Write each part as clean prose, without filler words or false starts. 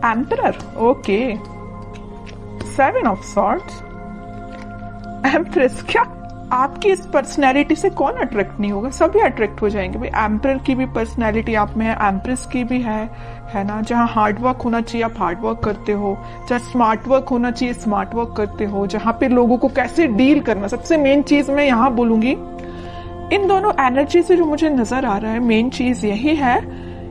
Emperor, okay. 7 of swords, empress. क्या आपकी इस पर्सनैलिटी से कौन अट्रैक्ट नहीं होगा? सभी अट्रैक्ट हो जाएंगे भाई। एम्परर की भी पर्सनैलिटी आप में है, एम्प्रेस की भी है ना। जहाँ हार्ड वर्क होना चाहिए आप हार्ड वर्क करते हो, जहाँ स्मार्ट वर्क होना चाहिए स्मार्ट वर्क करते हो, जहाँ पे लोगों को कैसे डील करना, सबसे मेन चीज मैं यहाँ बोलूंगी इन दोनों एनर्जी से जो मुझे नजर आ रहा है, मेन चीज यही है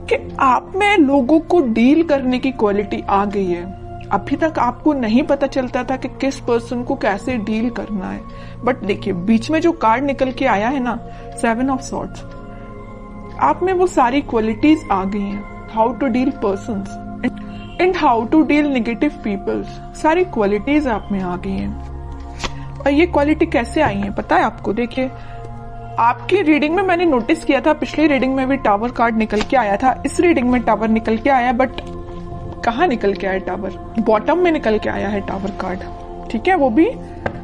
कि आप में लोगों को डील करने की क्वालिटी आ गई है। अभी तक आपको नहीं पता चलता था कि किस पर्सन को कैसे डील करना है, बट देखिए बीच में जो कार्ड निकल के आया है ना, 7 ऑफ सॉर्ड्स, आप में वो सारी क्वालिटीज आ गई हैं। How to deal persons and how to deal negative peoples, सारी क्वालिटीज आप में आ गई हैं। और ये क्वालिटी कैसे आई है पता है आपको? देखिए आपकी रीडिंग में मैंने नोटिस किया था, पिछली रीडिंग में भी टावर कार्ड निकल के आया था, इस रीडिंग में टावर निकल के आया, बट कहाँ निकल के आया टावर? बॉटम में निकल के आया है टावर कार्ड, ठीक है, वो भी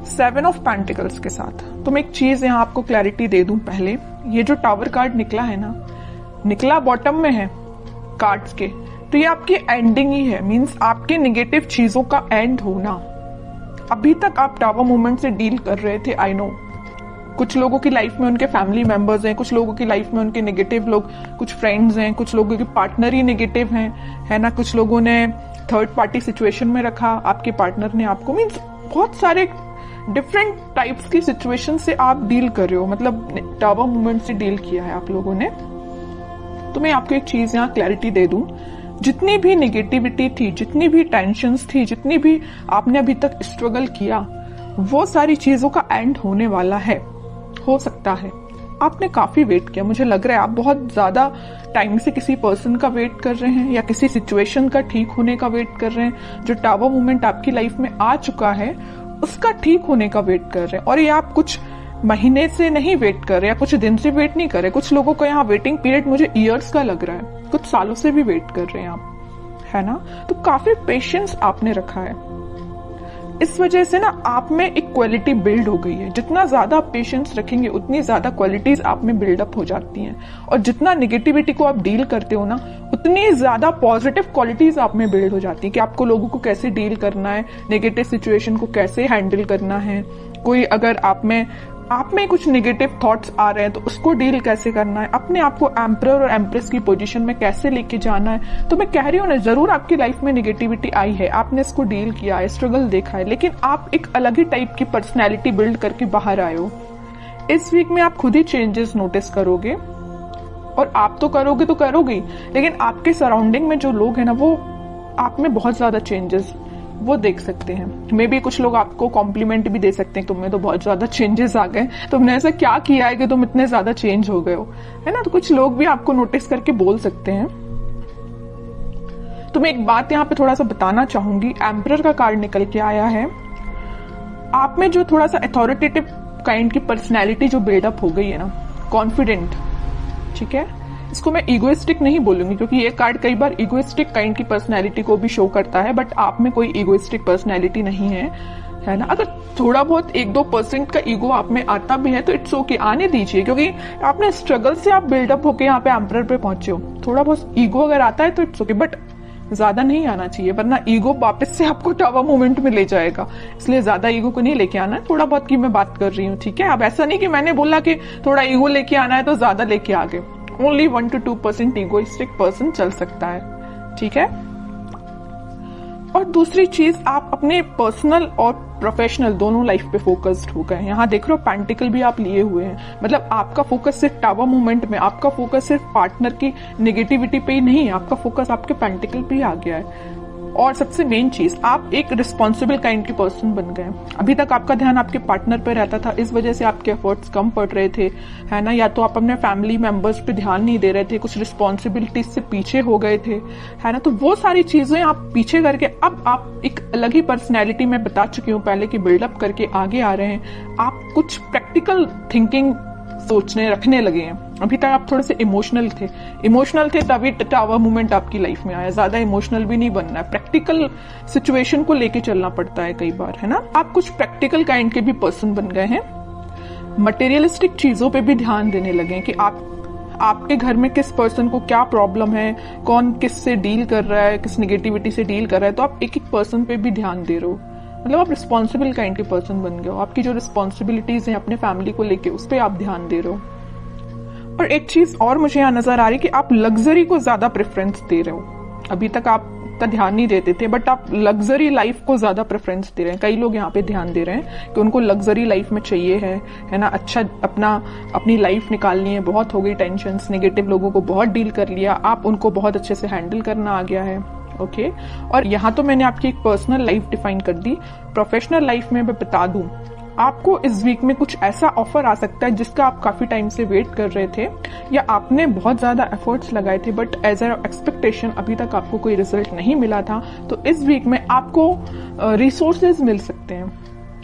7 ऑफ पेंटिकल्स के साथ। तो मैं एक चीज यहाँ आपको क्लैरिटी दे दूं पहले, ये जो टावर कार्ड निकला है ना, निकला बॉटम में है कार्ड्स के, तो ये आपकी एंडिंग ही है, मींस आपके नेगेटिव चीजों का एंड होना। अभी तक आप टावर मूवमेंट से डील कर रहे थे, आई नो। कुछ लोगों की लाइफ में उनके फैमिली मेंबर्स हैं, कुछ लोगों की लाइफ में उनके नेगेटिव लोग, कुछ फ्रेंड्स हैं, कुछ लोगों के पार्टनर ही नेगेटिव हैं, है ना। कुछ लोगों ने थर्ड पार्टी सिचुएशन में रखा आपके पार्टनर ने आपको, मीन्स बहुत सारे डिफरेंट टाइप्स की सिचुएशन से आप डील कर रहे हो, मतलब टावर मूवमेंट से डील किया है आप लोगों ने। तो मैं आपको एक चीज यहाँ क्लैरिटी दे दूं, जितनी भी नेगेटिविटी थी, जितनी भी टेंशन्स थी, जितनी भी आपने अभी तक स्ट्रगल किया, वो सारी चीजों का एंड होने वाला है। हो सकता है आपने काफी वेट किया, मुझे लग रहा है आप बहुत ज्यादा टाइम से किसी पर्सन का वेट कर रहे हैं या किसी सिचुएशन का ठीक होने का वेट कर रहे हैं। जो टावर मूवमेंट आपकी लाइफ में आ चुका है उसका ठीक होने का वेट कर रहे हैं, और ये आप कुछ महीने से नहीं वेट कर रहे या कुछ दिन से वेट नहीं कर रहे। कुछ लोगों को यहाँ वेटिंग पीरियड मुझे ईयर्स का लग रहा है, कुछ सालों से भी वेट कर रहे हैं आप, है ना। तो काफी पेशेंस आपने रखा है, इस वजह से ना आप में एक क्वालिटी बिल्ड हो गई है। जितना ज्यादा आप पेशेंस रखेंगे उतनी ज्यादा क्वालिटीज आप में बिल्डअप हो जाती हैं, और जितना नेगेटिविटी को आप डील करते हो ना, उतनी ज्यादा पॉजिटिव क्वालिटीज आप में बिल्ड हो जाती है कि आपको लोगों को कैसे डील करना है, नेगेटिव सिचुएशन को कैसे हैंडल करना है। कोई अगर आप में कुछ नेगेटिव थॉट्स आ रहे हैं तो उसको डील कैसे करना है, अपने आप को एम्परर और एम्प्रेस की पोजीशन में कैसे लेके जाना है। तो मैं कह रही हूँ ना, जरूर आपकी लाइफ में नेगेटिविटी आई है, आपने इसको डील किया है, स्ट्रगल देखा है, लेकिन आप एक अलग ही टाइप की पर्सनैलिटी बिल्ड करके बाहर आए हो। इस वीक में आप खुद ही चेंजेस नोटिस करोगे, और आप तो करोगे तो करोगे, लेकिन आपके सराउंडिंग में जो लोग हैं ना, वो आप में बहुत ज्यादा चेंजेस वो देख सकते हैं। मे बी कुछ लोग आपको कॉम्प्लीमेंट भी दे सकते हैं, तुम्हें तो बहुत ज्यादा चेंजेस आ गए, तुमने ऐसा क्या किया है कि तुम इतने ज्यादा चेंज हो गए हो, है ना। तो कुछ लोग भी आपको नोटिस करके बोल सकते हैं। तो मैं एक बात यहाँ पे थोड़ा सा बताना चाहूंगी, एम्परर का कार्ड निकल के आया है, आप में जो थोड़ा सा अथॉरिटेटिव काइंड की पर्सनैलिटी जो बिल्डअप हो गई है ना, कॉन्फिडेंट, ठीक है। इसको मैं इगोइस्टिक नहीं बोलूंगी, क्योंकि ये कार्ड कई बार इगोइस्टिक काइंड की पर्सनैलिटी को भी शो करता है, बट आप में कोई इगोइस्टिक पर्सनैलिटी नहीं है ना। अगर थोड़ा बहुत 1-2% का ईगो आप में आता भी है तो इट्स ओके, आने दीजिए, क्योंकि आपने स्ट्रगल से आप बिल्डअप होके यहाँ पे एम्परर पे पहुंचे हो। थोड़ा बहुत ईगो अगर आता है तो इट्स ओके, बट ज्यादा नहीं आना चाहिए, वरना ईगो वापस से आपको टावर मूवमेंट में ले जाएगा। इसलिए ज्यादा ईगो को नहीं लेके आना है, थोड़ा बहुत की मैं बात कर रही हूँ, ठीक है। अब ऐसा नहीं कि मैंने बोला कि थोड़ा ईगो लेके आना है तो ज्यादा लेके आ गए। ओनली 1 to 2% इगोइस्टिक पर्सन चल सकता है, ठीक है। और दूसरी चीज, आप अपने पर्सनल और प्रोफेशनल दोनों लाइफ पे फोकस्ड हो गए। यहाँ देख रहे हो पेंटिकल भी आप लिए हुए हैं, मतलब आपका फोकस सिर्फ टावर मूवमेंट में, आपका फोकस सिर्फ पार्टनर की नेगेटिविटी पे ही नहीं है, आपका फोकस आपके पेंटिकल पे ही आ गया है। और सबसे मेन चीज, आप एक रिस्पॉन्सिबल काइंड के पर्सन बन गए। अभी तक आपका ध्यान आपके पार्टनर पे रहता था, इस वजह से आपके एफर्ट्स कम पड़ रहे थे, है ना। या तो आप अपने फैमिली मेंबर्स पे ध्यान नहीं दे रहे थे, कुछ रिस्पॉन्सिबिलिटीज से पीछे हो गए थे, है ना। तो वो सारी चीजें आप पीछे करके अब आप एक अलग ही पर्सनैलिटी में बता चुकी हूँ पहले की बिल्डअप करके आगे आ रहे हैं। आप कुछ प्रैक्टिकल थिंकिंग सोचने रखने लगे हैं। अभी तक आप थोड़े से इमोशनल थे तभी टावर मूवमेंट आपकी लाइफ में आया। ज्यादा इमोशनल भी नहीं बनना है, प्रैक्टिकल सिचुएशन को लेके चलना पड़ता है कई बार, है ना। आप कुछ प्रैक्टिकल काइंड के भी पर्सन बन गए हैं, मटेरियलिस्टिक चीजों पे भी ध्यान देने लगे कि आपके घर में किस पर्सन को क्या प्रॉब्लम है, कौन किस से डील कर रहा है, किस निगेटिविटी से डील कर रहा है, तो आप एक एक पर्सन पे भी ध्यान दे रहे हो। मतलब आप रिस्पॉन्सिबल काइंड के पर्सन बन गए हो। आपकी जो रिस्पॉन्सिबिलिटीज हैं अपने फैमिली को लेके, उस पर आप ध्यान दे रहे हो। और एक चीज और मुझे यहाँ नजर आ रही है कि आप लग्जरी को ज्यादा प्रेफरेंस दे रहे हो। अभी तक आप का ध्यान नहीं देते थे, बट आप लग्जरी लाइफ को ज्यादा प्रेफरेंस दे रहे हैं। कई लोग यहाँ पे ध्यान दे रहे हैं कि उनको लग्जरी लाइफ में चाहिए है ना, अच्छा अपनी लाइफ निकालनी है। बहुत हो गई टेंशन, नेगेटिव लोगों को बहुत डील कर लिया, आप उनको बहुत अच्छे से हैंडल करना आ गया है। ओके, और यहाँ तो मैंने आपकी एक पर्सनल लाइफ डिफाइन कर दी। प्रोफेशनल लाइफ में मैं बता दूं, आपको इस वीक में कुछ ऐसा ऑफर आ सकता है जिसका आप काफी टाइम से वेट कर रहे थे, या आपने बहुत ज्यादा एफर्ट्स लगाए थे, बट एज अ एक्सपेक्टेशन अभी तक आपको कोई रिजल्ट नहीं मिला था। तो इस वीक में आपको रिसोर्सेज मिल सकते हैं,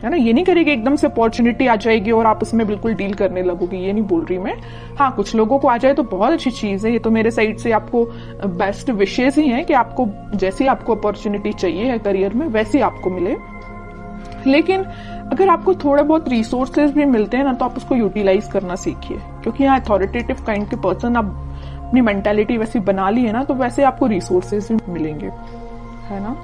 है ना। ये नहीं करेगी एकदम से अपॉर्चुनिटी आ जाएगी और आप उसमें बिल्कुल डील करने लगोगे, ये नहीं बोल रही मैं। हाँ, कुछ लोगों को आ जाए तो बहुत अच्छी चीज है। ये तो मेरे साइड से आपको बेस्ट विशेष ही है कि आपको जैसी आपको अपॉर्चुनिटी चाहिए है करियर में, वैसी आपको मिले। लेकिन अगर आपको थोड़ा बहुत रिसोर्सेज भी मिलते हैं ना, तो आप उसको यूटिलाइज करना सीखिए, क्योंकि यहाँ अथॉरिटेटिव काइंड के पर्सन आप अपनी मेंटालिटी वैसी बना ली है ना, तो वैसे आपको रिसोर्सेज भी मिलेंगे, है ना।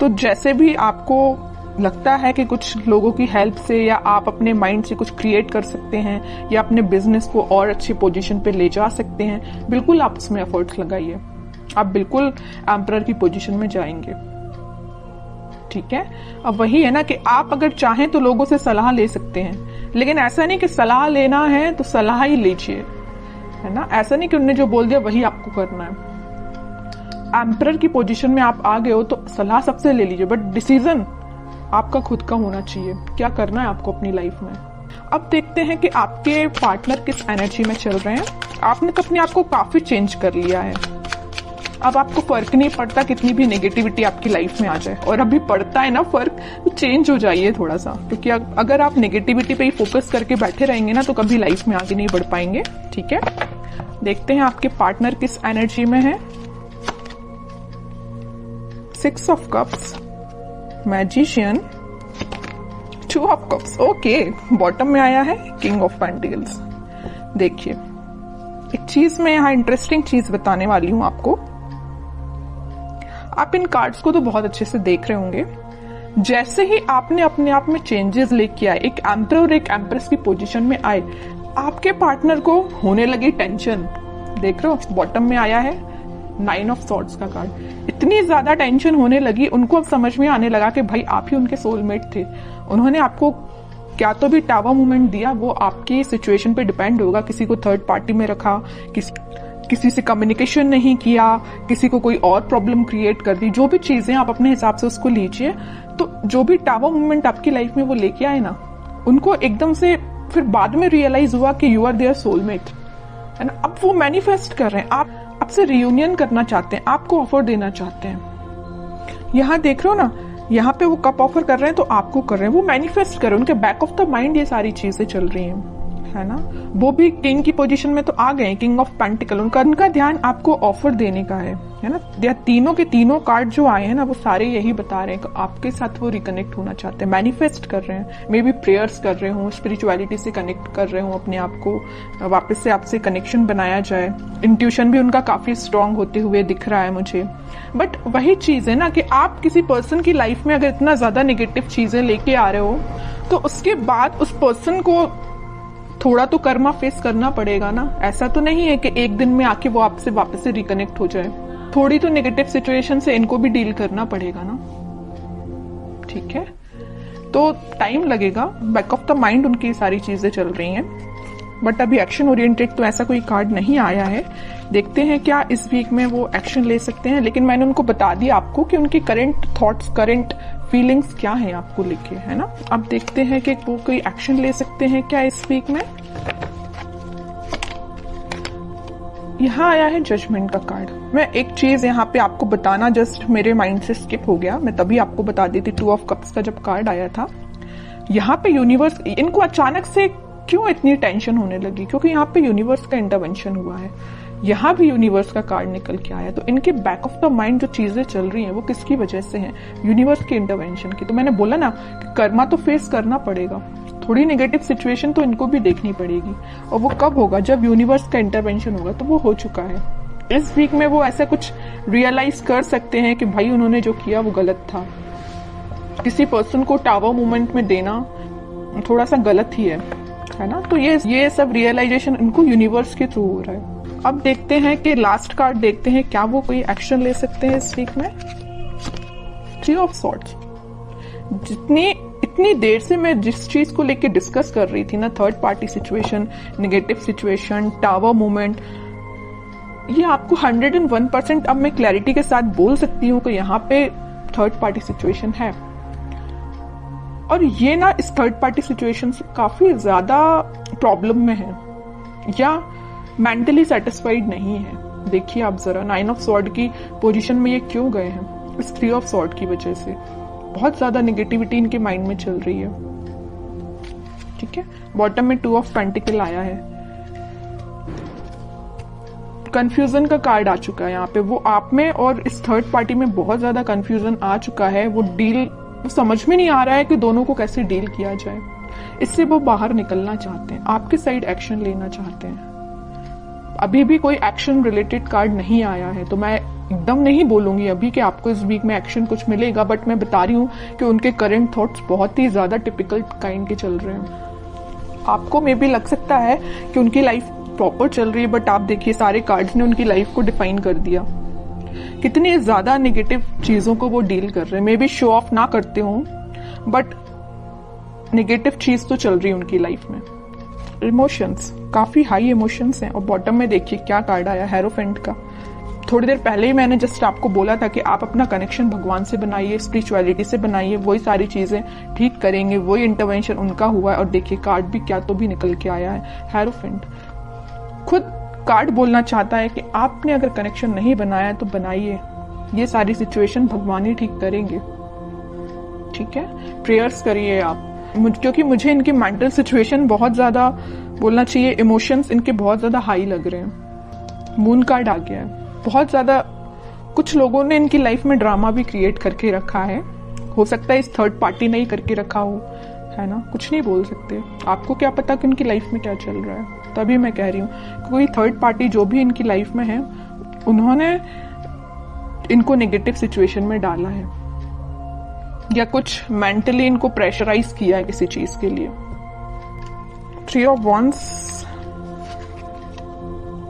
तो जैसे भी आपको लगता है कि कुछ लोगों की हेल्प से या आप अपने माइंड से कुछ क्रिएट कर सकते हैं या अपने बिजनेस को और अच्छी पोजीशन पे ले जा सकते हैं, बिल्कुल आप उसमें एफर्ट्स लगाइए। आप बिल्कुल एम्परर की पोजीशन में जाएंगे, ठीक है। अब वही है ना कि आप अगर चाहें तो लोगों से सलाह ले सकते हैं, लेकिन ऐसा नहीं कि सलाह लेना है तो सलाह ही लीजिए, है ना। ऐसा नहीं कि उन्होंने जो बोल दिया वही आपको करना है। एम्परर की पोजीशन में आप आ गए हो तो सलाह सबसे ले लीजिए, बट डिसीजन आपका खुद का होना चाहिए, क्या करना है आपको अपनी लाइफ में। अब देखते हैं कि आपके पार्टनर किस एनर्जी में चल रहे हैं। आपने तो अपने आप को काफी चेंज कर लिया है। अब आपको फर्क नहीं पड़ता कितनी भी नेगेटिविटी आपकी लाइफ में आ जाए, और अभी पड़ता है ना फर्क, तो चेंज हो जाइए थोड़ा सा, क्योंकि अगर आप नेगेटिविटी पे ही फोकस करके बैठे रहेंगे ना, तो कभी लाइफ में आगे नहीं बढ़ पाएंगे, ठीक है। देखते हैं आपके पार्टनर किस एनर्जी में है। 6 of cups, magician, 2 of cups, okay. Bottom में आया है किंग ऑफ पेंटिकल्स। देखिए, एक चीज मैं यहाँ इंटरेस्टिंग चीज बताने वाली हूं आपको। आप इन कार्ड्स को तो बहुत अच्छे से देख रहे होंगे। जैसे ही आपने अपने आप में चेंजेस लेके आए, एक एम्परर और एक एम्प्रेस की पोजीशन में आए, आपके पार्टनर को होने लगी टेंशन। देख रहे हो, बॉटम में आया है 9 ऑफ सॉर्ड्स का कार्ड। इतनी ज्यादा टेंशन होने लगी, उनको अब समझ में आने लगा कि भाई आप ही उनके सोलमेट थे। उन्होंने आपको क्या तो भी टावर मूवमेंट दिया, वो आपकी सिचुएशन पे डिपेंड होगा। किसी को थर्ड पार्टी में रखा, किसी से कम्युनिकेशन नहीं किया, किसी को कोई और प्रॉब्लम क्रिएट कर दी, जो भी चीजें आप अपने हिसाब से उसको लीजिए। तो जो भी टावर मूवमेंट आपकी लाइफ में वो लेके आए ना, उनको एकदम से फिर बाद में रियलाइज हुआ कि यू आर देयर सोलमेट, है ना। अब वो मैनिफेस्ट कर रहे हैं, आप आपसे रियूनियन करना चाहते हैं, आपको ऑफर देना चाहते हैं। यहाँ देख रहे हो ना, यहाँ पे वो कप ऑफर कर रहे हैं तो आपको कर रहे हैं, वो मैनिफेस्ट कर रहे हैं। उनके बैक ऑफ द माइंड ये सारी चीजें चल रही हैं, है ना। वो भी किंग की पोजीशन में तो आ गए, किंग ऑफ पेंटिकल। उनका ध्यान आपको ऑफर देने का है ना। तीनों के तीनों कार्ड जो आए हैं ना, वो सारे यही बता रहे हैं कि आपके साथ वो रिकनेक्ट होना चाहते हैं, मैनिफेस्ट कर रहे हैं। मे बी प्रेयर्स कर रहे हो, स्पिरिचुअलिटी से कनेक्ट कर रहे हो, अपने आप को वापस से आपसे कनेक्शन बनाया जाए। इंट्यूशन भी उनका काफी स्ट्रांग होते हुए दिख रहा है मुझे। बट वही चीज है ना कि आप किसी पर्सन की लाइफ में अगर इतना ज्यादा नेगेटिव चीजें लेके आ रहे हो, तो उसके बाद उस पर्सन को थोड़ा तो कर्मा फेस करना पड़ेगा ना। ऐसा तो नहीं है कि एक दिन में आके वो आपसे वापस से रिकनेक्ट हो जाए। थोड़ी तो नेगेटिव सिचुएशन से इनको भी डील करना पड़ेगा ना, ठीक है। तो टाइम लगेगा, बैक ऑफ द माइंड उनकी सारी चीजें चल रही हैं, बट अभी एक्शन ओरिएंटेड तो ऐसा कोई कार्ड नहीं आया है। देखते हैं क्या इस वीक में वो एक्शन ले सकते हैं। लेकिन मैंने उनको बता दिया आपको कि उनकी करंट थॉट्स, करंट फीलिंग्स क्या है आपको लेके, है ना। अब देखते हैं कि वो कोई एक्शन ले सकते हैं क्या इस वीक में। यहाँ आया है जजमेंट का कार्ड। मैं एक चीज यहाँ पे आपको बताना जस्ट मेरे माइंड से स्किप हो गया, मैं तभी आपको बता देती। 2 ऑफ कप्स का जब कार्ड आया था, यहाँ पे यूनिवर्स, इनको अचानक से क्यों इतनी टेंशन होने लगी, क्योंकि यहाँ पे यूनिवर्स का इंटरवेंशन हुआ है। यहाँ भी यूनिवर्स का कार्ड निकल के आया, तो इनके बैक ऑफ द माइंड जो चीजें चल रही हैं वो किसकी वजह से हैं, यूनिवर्स के इंटरवेंशन की। तो मैंने बोला ना कि कर्मा तो फेस करना पड़ेगा, थोड़ी नेगेटिव सिचुएशन तो इनको भी देखनी पड़ेगी, और वो कब होगा, जब यूनिवर्स का इंटरवेंशन होगा। तो वो हो चुका है। इस वीक में वो ऐसा कुछ रियलाइज कर सकते हैं कि भाई उन्होंने जो किया वो गलत था। किसी पर्सन को टावर मूवमेंट में देना थोड़ा सा गलत ही है ना। तो ये सब रियलाइजेशन इनको यूनिवर्स के थ्रू हो रहा है। अब देखते हैं कि लास्ट कार्ड देखते हैं, क्या वो कोई एक्शन ले सकते हैं इस वीक में। 3 ऑफ सॉर्ड्स। इतनी देर से मैं जिस चीज को लेके डिस्कस कर रही थी ना, third party situation, negative situation, tower movement, ये आपको 101% अब मैं क्लैरिटी के साथ बोल सकती हूँ कि यहाँ पे थर्ड पार्टी सिचुएशन है। और ये ना इस थर्ड पार्टी सिचुएशन से काफी ज्यादा प्रॉब्लम में है या मेंटली सेटिस्फाइड नहीं है। देखिए आप जरा 9 ऑफ सॉर्ड की पोजीशन में ये क्यों गए हैं? इस 3 ऑफ सॉर्ड की वजह से बहुत ज्यादा नेगेटिविटी इनके माइंड में चल रही है। ठीक है, बॉटम में 2 ऑफ पेंटिकल आया है। कंफ्यूजन का कार्ड आ चुका है यहाँ पे। वो आप में और इस थर्ड पार्टी में बहुत ज्यादा कंफ्यूजन आ चुका है। वो समझ में नहीं आ रहा है कि दोनों को कैसे डील किया जाए। इससे वो बाहर निकलना चाहते हैं, आपके साइड एक्शन लेना चाहते हैं। अभी भी कोई एक्शन रिलेटेड कार्ड नहीं आया है, तो मैं एकदम नहीं बोलूंगी अभी कि आपको इस वीक में एक्शन कुछ मिलेगा, बट मैं बता रही हूँ कि उनके करंट थॉट्स बहुत ही ज्यादा टिपिकल काइंड के चल रहे हैं। आपको मे भी लग सकता है कि उनकी लाइफ प्रॉपर चल रही है, बट आप देखिए सारे कार्ड्स ने उनकी लाइफ को डिफाइन कर दिया। कितनी ज्यादा नेगेटिव चीजों को वो डील कर रहे हैं। मे बी शो ऑफ ना करते हों, बट नेगेटिव चीज तो चल रही है उनकी लाइफ में। इमोशंस, काफी हाई इमोशंस हैं। और बॉटम में देखिए क्या कार्ड आया, हेरोफेंट का। थोड़ी देर पहले ही मैंने जस्ट आपको बोला था कि आप अपना कनेक्शन भगवान से बनाइए, स्पिरिचुअलिटी से बनाइए, वही सारी चीजें ठीक करेंगे, वही इंटरवेंशन उनका हुआ है। और देखिए कार्ड भी क्या तो भी निकल के आया है, हेरोफेंट। खुद कार्ड बोलना चाहता है कि आपने अगर कनेक्शन नहीं बनाया तो बनाइए, ये सारी सिचुएशन भगवान ही ठीक करेंगे। ठीक है, प्रेयर्स करिए आप, क्योंकि मुझे इनकी मेंटल सिचुएशन बहुत ज्यादा बोलना चाहिए, इमोशंस इनके बहुत ज्यादा हाई लग रहे हैं। मून कार्ड आ गया है। बहुत ज्यादा कुछ लोगों ने इनकी लाइफ में ड्रामा भी क्रिएट करके रखा है। हो सकता है इस थर्ड पार्टी ने ही करके रखा हो, है ना। कुछ नहीं बोल सकते, आपको क्या पता कि उनकी लाइफ में क्या चल रहा है। तभी मैं कह रही हूँ कोई थर्ड पार्टी जो भी इनकी लाइफ में है, उन्होंने इनको नेगेटिव सिचुएशन में डाला है या कुछ मेंटली इनको प्रेशराइज किया है किसी चीज के लिए। 3 of wands,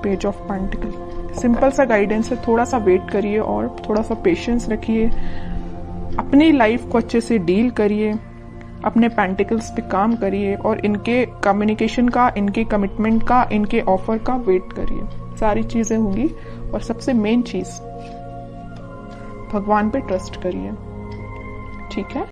page of pentacle. Simple सा गाइडेंस है, थोड़ा सा वेट करिए और थोड़ा सा पेशेंस रखिए। अपनी लाइफ को अच्छे से डील करिए, अपने पेंटिकल्स पे काम करिए और इनके कम्युनिकेशन का, इनके कमिटमेंट का, इनके ऑफर का वेट करिए। सारी चीजें होंगी। और सबसे मेन चीज, भगवान पे ट्रस्ट करिए। ठीक है।